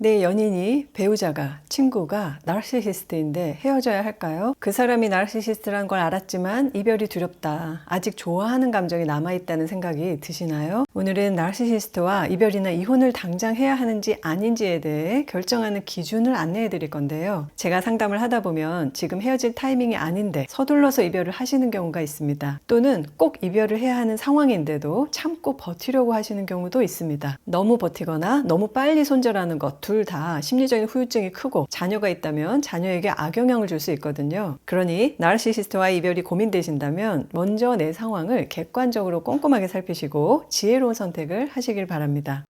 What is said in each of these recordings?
내 연인이, 배우자가, 친구가 나르시시스트인데 헤어져야 할까요? 그 사람이 나르시시스트란 걸 알았지만 이별이 두렵다. 아직 좋아하는 감정이 남아있다는 생각이 드시나요? 오늘은 나르시시스트와 이별이나 이혼을 당장 해야 하는지 아닌지에 대해 결정하는 기준을 안내해 드릴 건데요. 제가 상담을 하다 보면 지금 헤어질 타이밍이 아닌데 서둘러서 이별을 하시는 경우가 있습니다. 또는 꼭 이별을 해야 하는 상황인데도 참고 버티려고 하시는 경우도 있습니다. 너무 버티거나 너무 빨리 손절하는 것 둘 다 심리적인 후유증이 크고 자녀가 있다면 자녀에게 악영향을 줄 수 있거든요. 그러니 나르시시스트와 이별이 고민되신다면 먼저 내 상황을 객관적으로 꼼꼼하게 살피시고 지혜로운 선택을 하시길 바랍니다.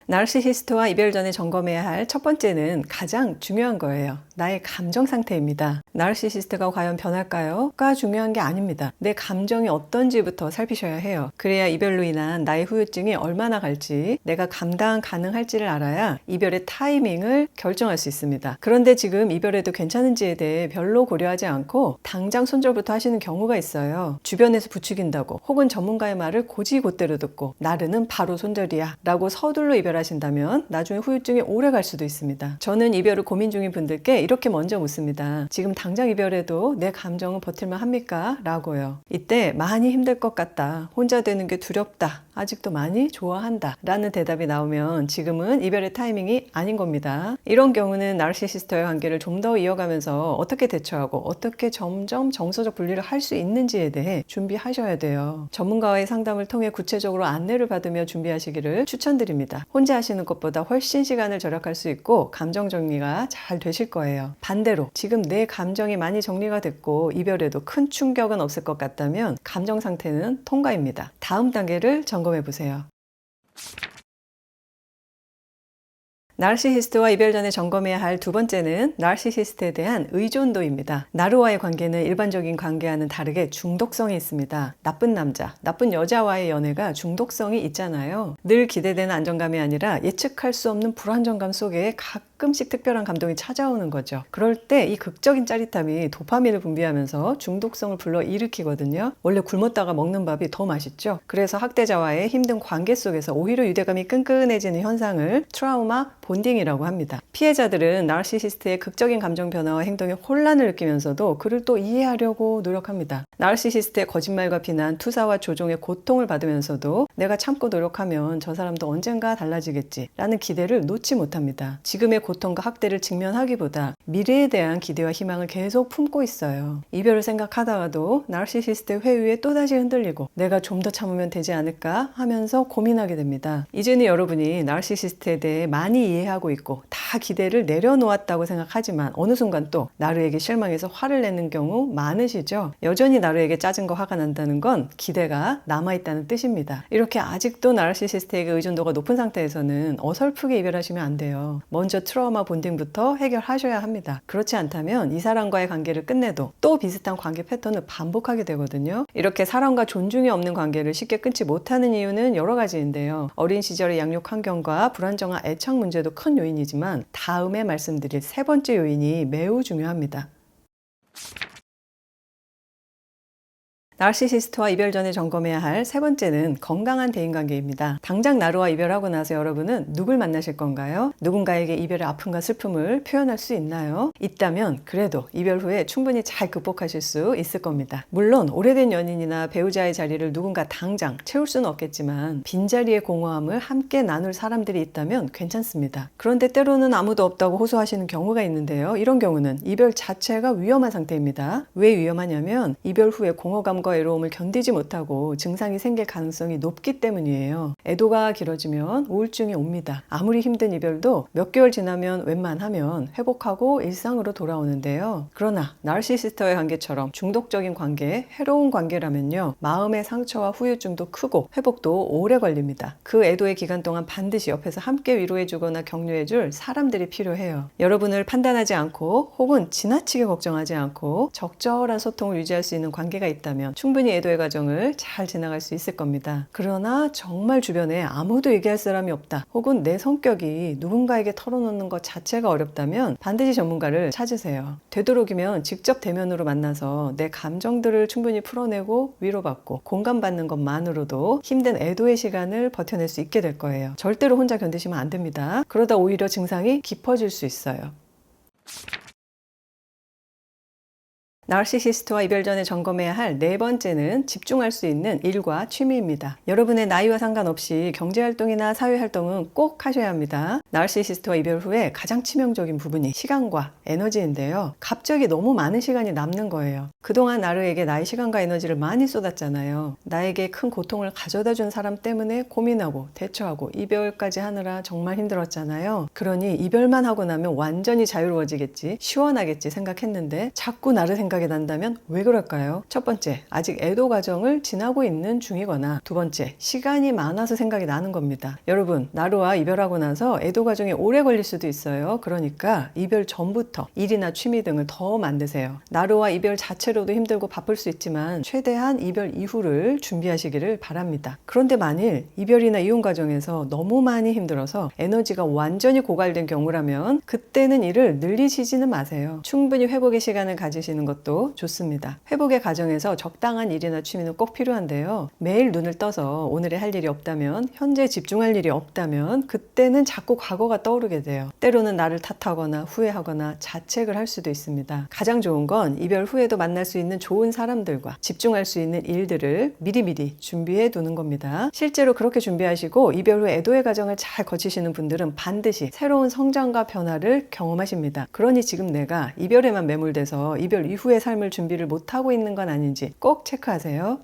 나르시시스트와 이별 전에 점검해야 할 첫 번째는 가장 중요한 거예요. 나의 감정 상태입니다. 나르시시스트가 과연 변할까요? 가 중요한 게 아닙니다. 내 감정이 어떤지부터 살피셔야 해요. 그래야 이별로 인한 나의 후유증이 얼마나 갈지, 내가 감당 가능할지를 알아야 이별의 타이밍을 결정할 수 있습니다. 그런데 지금 이별해도 괜찮은지에 대해 별로 고려하지 않고 당장 손절부터 하시는 경우가 있어요. 주변에서 부추긴다고 혹은 전문가의 말을 곧이곧대로 듣고 나르는 바로 손절이야 라고 서둘러 이별하신다면 나중에 후유증이 오래 갈 수도 있습니다. 저는 이별을 고민 중인 분들께 이렇게 먼저 묻습니다. 지금 당장 이별해도 내 감정은 버틸만 합니까? 라고요. 이때 많이 힘들 것 같다. 혼자 되는 게 두렵다. 아직도 많이 좋아한다. 라는 대답이 나오면 지금은 이별의 타이밍이 아닌 겁니다. 이런 경우는 나르시시스트와의 관계를 좀 더 이어가면서 어떻게 대처하고 어떻게 점점 정서적 분리를 할 수 있는지에 대해 준비하셔야 돼요. 전문가와의 상담을 통해 구체적으로 안내를 받으며 준비하시기를 추천드립니다. 혼자 하시는 것보다 훨씬 시간을 절약할 수 있고 감정 정리가 잘 되실 거예요. 반대로 지금 내 감정이 많이 정리가 됐고 이별에도 큰 충격은 없을 것 같다면 감정 상태는 통과입니다. 다음 단계를 점검해 보세요. 나르시시스트와 이별 전에 점검해야 할 두 번째는 나르시시스트에 대한 의존도입니다. 나르와의 관계는 일반적인 관계와는 다르게 중독성이 있습니다. 나쁜 남자, 나쁜 여자와의 연애가 중독성이 있잖아요. 늘 기대되는 안정감이 아니라 예측할 수 없는 불안정감 속에 가끔씩 특별한 감동이 찾아오는 거죠. 그럴 때 이 극적인 짜릿함이 도파민을 분비하면서 중독성을 불러일으키거든요. 원래 굶었다가 먹는 밥이 더 맛있죠. 그래서 학대자와의 힘든 관계 속에서 오히려 유대감이 끈끈해지는 현상을 트라우마 본딩이라고 합니다. 피해자들은 나르시시스트의 극적인 감정 변화와 행동에 혼란을 느끼면서도 그를 또 이해하려고 노력합니다. 나르시시스트의 거짓말과 비난, 투사와 조종의 고통을 받으면서도 내가 참고 노력하면 저 사람도 언젠가 달라지겠지 라는 기대를 놓지 못합니다. 지금의 고통과 학대를 직면하기보다 미래에 대한 기대와 희망을 계속 품고 있어요. 이별을 생각하다가도 나르시시스트의 회유에 또다시 흔들리고 내가 좀 더 참으면 되지 않을까 하면서 고민하게 됩니다. 이제는 여러분이 나르시시스트에 대해 많이 이해하고 있고 다 기대를 내려놓았다고 생각하지만 어느 순간 또 나르에게 실망해서 화를 내는 경우 많으시죠? 여전히 나르에게 짜증과 화가 난다는 건 기대가 남아있다는 뜻입니다. 이렇게 아직도 나르시시스트에게 의존도가 높은 상태에서는 어설프게 이별하시면 안 돼요. 먼저 트라우마 본딩부터 해결하셔야 합니다. 그렇지 않다면 이 사람과의 관계를 끝내도 또 비슷한 관계 패턴을 반복하게 되거든요. 이렇게 사랑과 존중이 없는 관계를 쉽게 끊지 못하는 이유는 여러 가지인데요. 어린 시절의 양육 환경과 불안정한 애착 문제도 큰 요인이지만 다음에 말씀드릴 세 번째 요인이 매우 중요합니다. 나르시시스트와 이별 전에 점검해야 할 세 번째는 건강한 대인관계입니다. 당장 나르와 이별하고 나서 여러분은 누굴 만나실 건가요? 누군가에게 이별의 아픔과 슬픔을 표현할 수 있나요? 있다면 그래도 이별 후에 충분히 잘 극복하실 수 있을 겁니다. 물론 오래된 연인이나 배우자의 자리를 누군가 당장 채울 수는 없겠지만 빈자리의 공허함을 함께 나눌 사람들이 있다면 괜찮습니다. 그런데 때로는 아무도 없다고 호소하시는 경우가 있는데요. 이런 경우는 이별 자체가 위험한 상태입니다. 왜 위험하냐면 이별 후에 공허감 과 외로움을 견디지 못하고 증상이 생길 가능성이 높기 때문이에요. 애도가 길어지면 우울증이 옵니다. 아무리 힘든 이별도 몇 개월 지나면 웬만하면 회복하고 일상으로 돌아오는데요. 그러나 나르시시스트와의 관계처럼 중독적인 관계, 해로운 관계라면요. 마음의 상처와 후유증도 크고 회복도 오래 걸립니다. 그 애도의 기간 동안 반드시 옆에서 함께 위로해주거나 격려해줄 사람들이 필요해요. 여러분을 판단하지 않고 혹은 지나치게 걱정하지 않고 적절한 소통을 유지할 수 있는 관계가 있다면 충분히 애도의 과정을 잘 지나갈 수 있을 겁니다. 그러나 정말 주변에 아무도 얘기할 사람이 없다, 혹은 내 성격이 누군가에게 털어놓는 것 자체가 어렵다면 반드시 전문가를 찾으세요. 되도록이면 직접 대면으로 만나서 내 감정들을 충분히 풀어내고 위로받고 공감받는 것만으로도 힘든 애도의 시간을 버텨낼 수 있게 될 거예요. 절대로 혼자 견디시면 안 됩니다. 그러다 오히려 증상이 깊어질 수 있어요. 나르시시스트와 이별 전에 점검해야 할 네 번째는 집중할 수 있는 일과 취미입니다. 여러분의 나이와 상관없이 경제활동이나 사회활동은 꼭 하셔야 합니다. 나르시시스트와 이별 후에 가장 치명적인 부분이 시간과 에너지인데요. 갑자기 너무 많은 시간이 남는 거예요. 그동안 나르에게 나의 시간과 에너지를 많이 쏟았잖아요. 나에게 큰 고통을 가져다 준 사람 때문에 고민하고 대처하고 이별까지 하느라 정말 힘들었잖아요. 그러니 이별만 하고 나면 완전히 자유로워지겠지, 시원하겠지 생각했는데 자꾸 나를 생각이 난다면 왜 그럴까요? 첫 번째, 아직 애도 과정을 지나고 있는 중이거나, 두 번째, 시간이 많아서 생각이 나는 겁니다. 여러분, 나르와 이별하고 나서 애도 과정이 오래 걸릴 수도 있어요. 그러니까 이별 전부터 일이나 취미 등을 더 만드세요. 나르와 이별 자체로도 힘들고 바쁠 수 있지만 최대한 이별 이후를 준비하시기를 바랍니다. 그런데 만일 이별이나 이혼 과정에서 너무 많이 힘들어서 에너지가 완전히 고갈된 경우라면 그때는 일을 늘리시지는 마세요. 충분히 회복의 시간을 가지시는 것도 좋습니다. 회복의 과정에서 적당한 일이나 취미는 꼭 필요한데요. 매일 눈을 떠서 오늘의 할 일이 없다면, 현재 집중할 일이 없다면 그때는 자꾸 과거가 떠오르게 돼요. 때로는 나를 탓하거나 후회하거나 자책을 할 수도 있습니다. 가장 좋은 건 이별 후에도 만날 수 있는 좋은 사람들과 집중할 수 있는 일들을 미리미리 준비해 두는 겁니다. 실제로 그렇게 준비하시고 이별 후 애도의 과정을 잘 거치시는 분들은 반드시 새로운 성장과 변화를 경험하십니다. 그러니 지금 내가 이별에만 매몰돼서 이별 이후의 삶을 준비를 못하고 있는 건 아닌지 꼭 체크하세요.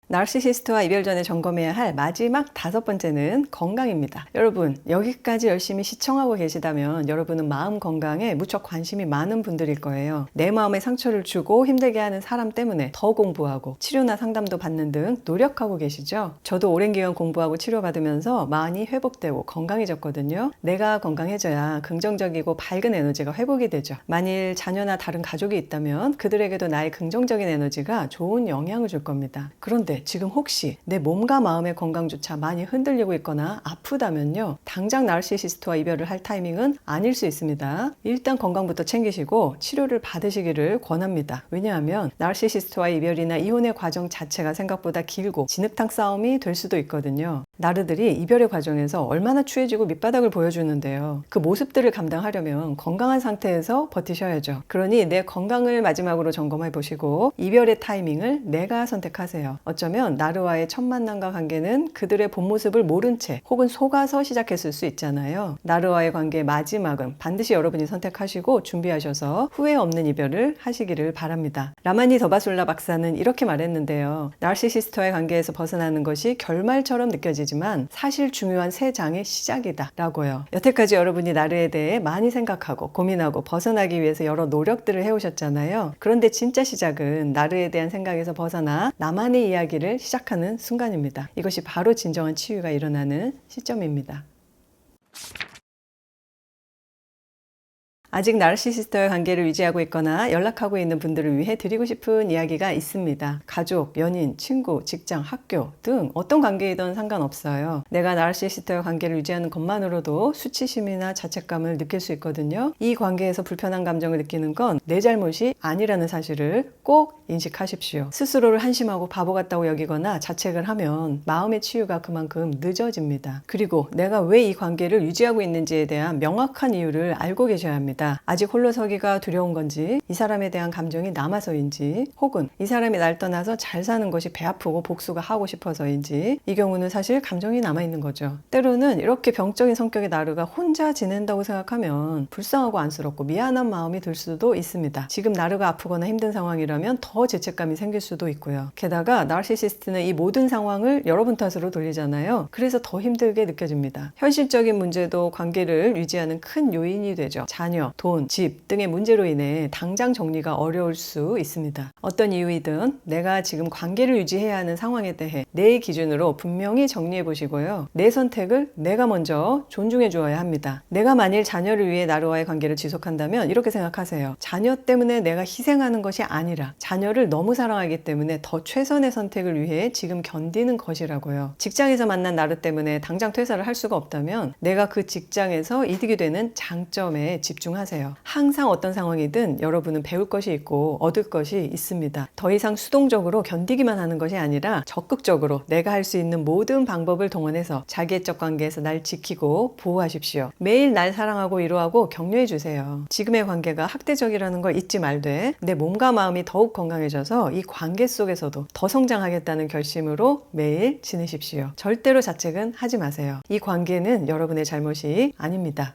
나르시시스트와 이별 전에 점검해야 할 마지막 다섯 번째는 건강입니다. 여러분, 여기까지 열심히 시청하고 계시다면 여러분은 마음 건강에 무척 관심이 많은 분들일 거예요. 내 마음에 상처를 주고 힘들게 하는 사람 때문에 더 공부하고 치료나 상담도 받는 등 노력하고 계시죠? 저도 오랜 기간 공부하고 치료받으면서 많이 회복되고 건강해졌거든요. 내가 건강해져야 긍정적이고 밝은 에너지가 회복이 되죠. 만일 자녀나 다른 가족이 있다면 그들에게도 나의 긍정적인 에너지가 좋은 영향을 줄 겁니다. 그런데 지금 혹시 내 몸과 마음의 건강조차 많이 흔들리고 있거나 아프다면요, 당장 나르시시스트와 이별을 할 타이밍은 아닐 수 있습니다. 일단 건강부터 챙기시고 치료를 받으시기를 권합니다. 왜냐하면 나르시시스트와 이별이나 이혼의 과정 자체가 생각보다 길고 진흙탕 싸움이 될 수도 있거든요. 나르들이 이별의 과정에서 얼마나 추해지고 밑바닥을 보여주는데요. 그 모습들을 감당하려면 건강한 상태에서 버티셔야죠. 그러니 내 건강을 마지막으로 점검해 보시고 이별의 타이밍을 내가 선택하세요. 어쩌면 나르와의 첫 만남과 관계는 그들의 본 모습을 모른 채 혹은 속아서 시작했을 수 있잖아요. 나르와의 관계의 마지막은 반드시 여러분이 선택하시고 준비하셔서 후회 없는 이별을 하시기를 바랍니다. 라마니 더바솔라 박사는 이렇게 말했는데요. 나르시시스트와의 관계에서 벗어나는 것이 결말처럼 느껴지지만 사실 중요한 새 장의 시작이다 라고요. 여태까지 여러분이 나르에 대해 많이 생각하고 고민하고 벗어나기 위해서 여러 노력들을 해오셨잖아요. 그런데 진짜 시작은 나르에 대한 생각에서 벗어나 나만의 이야기를 시작하는 순간입니다. 이것이 바로 진정한 치유가 일어나는 시점입니다. 아직 나르시시스트와의 관계를 유지하고 있거나 연락하고 있는 분들을 위해 드리고 싶은 이야기가 있습니다. 가족, 연인, 친구, 직장, 학교 등 어떤 관계이든 상관없어요. 내가 나르시시스트와 관계를 유지하는 것만으로도 수치심이나 자책감을 느낄 수 있거든요. 이 관계에서 불편한 감정을 느끼는 건 내 잘못이 아니라는 사실을 꼭 인식하십시오. 스스로를 한심하고 바보 같다고 여기거나 자책을 하면 마음의 치유가 그만큼 늦어집니다. 그리고 내가 왜 이 관계를 유지하고 있는지에 대한 명확한 이유를 알고 계셔야 합니다. 아직 홀로서기가 두려운 건지, 이 사람에 대한 감정이 남아서인지, 혹은 이 사람이 날 떠나서 잘 사는 것이 배 아프고 복수가 하고 싶어서인지, 이 경우는 사실 감정이 남아있는 거죠. 때로는 이렇게 병적인 성격의 나르가 혼자 지낸다고 생각하면 불쌍하고 안쓰럽고 미안한 마음이 들 수도 있습니다. 지금 나르가 아프거나 힘든 상황이라면 더 죄책감이 생길 수도 있고요. 게다가 나르시시스트는 이 모든 상황을 여러분 탓으로 돌리잖아요. 그래서 더 힘들게 느껴집니다. 현실적인 문제도 관계를 유지하는 큰 요인이 되죠. 자녀, 돈, 집 등의 문제로 인해 당장 정리가 어려울 수 있습니다. 어떤 이유이든 내가 지금 관계를 유지해야 하는 상황에 대해 내 기준으로 분명히 정리해 보시고요. 내 선택을 내가 먼저 존중해 주어야 합니다. 내가 만일 자녀를 위해 나로와의 관계를 지속한다면 이렇게 생각하세요. 자녀 때문에 내가 희생하는 것이 아니라 자녀를 너무 사랑하기 때문에 더 최선의 선택을 위해 지금 견디는 것이라고요. 직장에서 만난 나루 때문에 당장 퇴사를 할 수가 없다면 내가 그 직장에서 이득이 되는 장점에 집중하세요. 항상 어떤 상황이든 여러분은 배울 것이 있고 얻을 것이 있습니다. 더 이상 수동적으로 견디기만 하는 것이 아니라 적극적으로 내가 할 수 있는 모든 방법을 동원해서 자기애적 관계에서 날 지키고 보호하십시오. 매일 날 사랑하고 위로하고 격려해 주세요. 지금의 관계가 학대적이라는 걸 잊지 말되 내 몸과 마음이 더욱 건강해져서 이 관계 속에서도 더 성장하겠다는 결심으로 매일 지내십시오. 절대로 자책은 하지 마세요. 이 관계는 여러분의 잘못이 아닙니다.